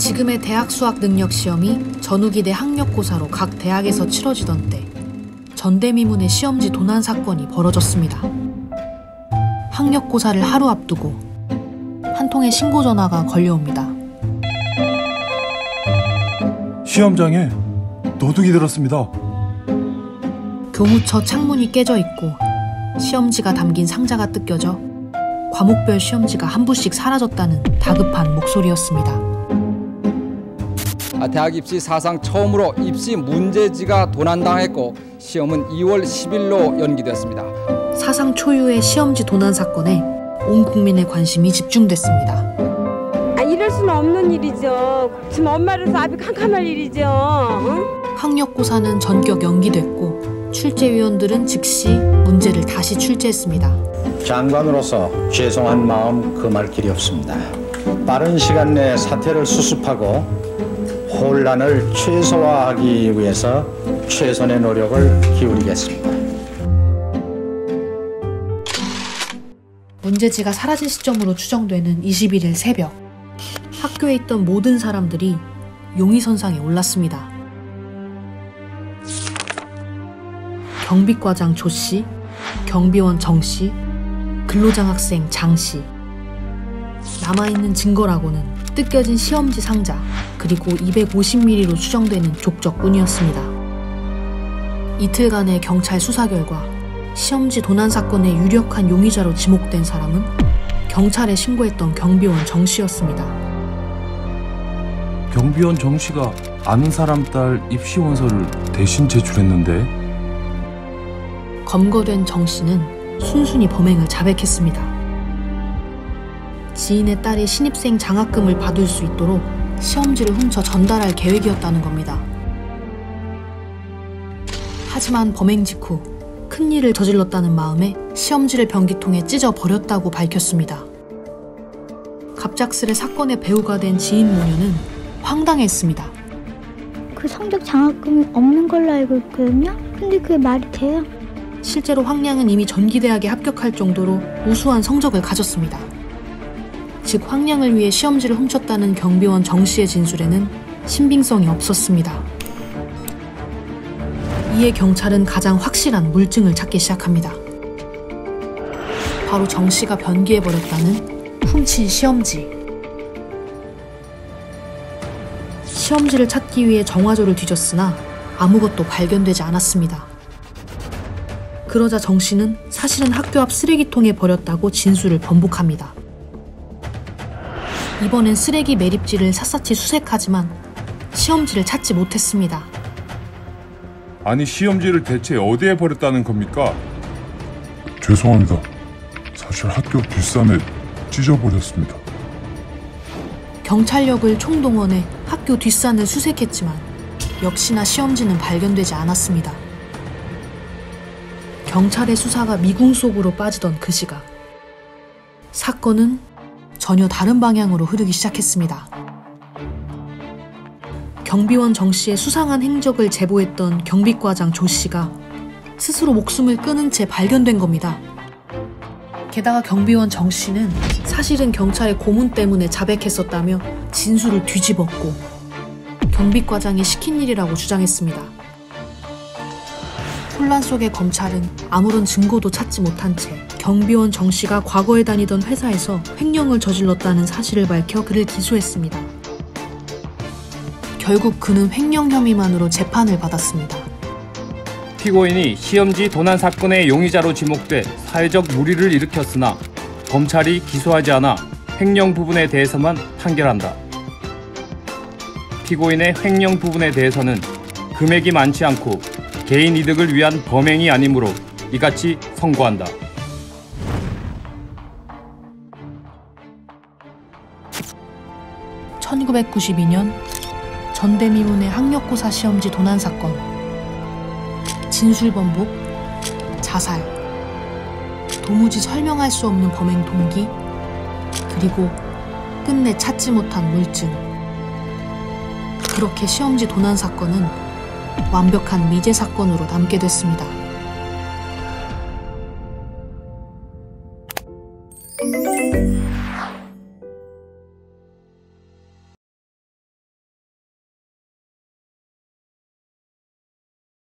지금의 대학 수학 능력 시험이 전후기대 학력고사로 각 대학에서 치러지던 때 전대미문의 시험지 도난 사건이 벌어졌습니다. 학력고사를 하루 앞두고 한 통의 신고 전화가 걸려옵니다. 시험장에 도둑이 들었습니다. 교무처 창문이 깨져 있고 시험지가 담긴 상자가 뜯겨져 과목별 시험지가 한 부씩 사라졌다는 다급한 목소리였습니다. 대학 입시 사상 처음으로 입시 문제지가 도난당했고 시험은 2월 10일로 연기됐습니다. 사상 초유의 시험지 도난 사건에 온 국민의 관심이 집중됐습니다. 이럴 수는 없는 일이죠. 지금 엄마로서 앞이 캄캄할 일이죠. 응? 학력고사는 전격 연기됐고 출제위원들은 즉시 문제를 다시 출제했습니다. 장관으로서 죄송한 마음 금할 길이 없습니다. 빠른 시간 내에 사태를 수습하고 혼란을 최소화하기 위해서 최선의 노력을 기울이겠습니다. 문제지가 사라진 시점으로 추정되는 21일 새벽, 학교에 있던 모든 사람들이 용의선상에 올랐습니다. 경비과장 조씨, 경비원 정씨, 근로장학생 장씨. 남아있는 증거라고는 뜯겨진 시험지 상자, 그리고 250mm로 추정되는 족적뿐이었습니다. 이틀간의 경찰 수사 결과 시험지 도난 사건의 유력한 용의자로 지목된 사람은 경찰에 신고했던 경비원 정 씨였습니다. 경비원 정 씨가 아는 사람 딸 입시 원서를 대신 제출했는데 검거된 정 씨는 순순히 범행을 자백했습니다. 지인의 딸이 신입생 장학금을 받을 수 있도록 시험지를 훔쳐 전달할 계획이었다는 겁니다. 하지만 범행 직후 큰일을 저질렀다는 마음에 시험지를 변기통에 찢어버렸다고 밝혔습니다. 갑작스레 사건의 배후가 된 지인 모녀는 황당했습니다. 그 성적 장학금이 없는 걸로 알고 있거든요? 근데 그게 말이 돼요? 실제로 황량은 이미 전기대학에 합격할 정도로 우수한 성적을 가졌습니다. 즉 황량을 위해 시험지를 훔쳤다는 경비원 정 씨의 진술에는 신빙성이 없었습니다. 이에 경찰은 가장 확실한 물증을 찾기 시작합니다. 바로 정 씨가 변기해버렸다는 훔친 시험지. 시험지를 찾기 위해 정화조를 뒤졌으나 아무것도 발견되지 않았습니다. 그러자 정 씨는 사실은 학교 앞 쓰레기통에 버렸다고 진술을 번복합니다. 이번엔 쓰레기 매립지를 샅샅이 수색하지만 시험지를 찾지 못했습니다. 아니 시험지를 대체 어디에 버렸다는 겁니까? 죄송합니다. 사실 학교 뒷산에 찢어버렸습니다. 경찰력을 총동원해 학교 뒷산을 수색했지만 역시나 시험지는 발견되지 않았습니다. 경찰의 수사가 미궁 속으로 빠지던 그 시각, 사건은 전혀 다른 방향으로 흐르기 시작했습니다. 경비원 정 씨의 수상한 행적을 제보했던 경비과장 조 씨가 스스로 목숨을 끊은 채 발견된 겁니다. 게다가 경비원 정 씨는 사실은 경찰의 고문 때문에 자백했었다며 진술을 뒤집었고 경비과장이 시킨 일이라고 주장했습니다. 혼란 속의 검찰은 아무런 증거도 찾지 못한 채 경비원 정 씨가 과거에 다니던 회사에서 횡령을 저질렀다는 사실을 밝혀 그를 기소했습니다. 결국 그는 횡령 혐의만으로 재판을 받았습니다. 피고인이 시험지 도난 사건의 용의자로 지목돼 사회적 물의를 일으켰으나 검찰이 기소하지 않아 횡령 부분에 대해서만 판결한다. 피고인의 횡령 부분에 대해서는 금액이 많지 않고 개인 이득을 위한 범행이 아니므로 이같이 선고한다. (1992년) 전대미문의 학력고사 시험지 도난 사건. 진술 번복, 자살, 도무지 설명할 수 없는 범행 동기, 그리고 끝내 찾지 못한 물증. 그렇게 시험지 도난 사건은 완벽한 미제 사건으로 남게 됐습니다.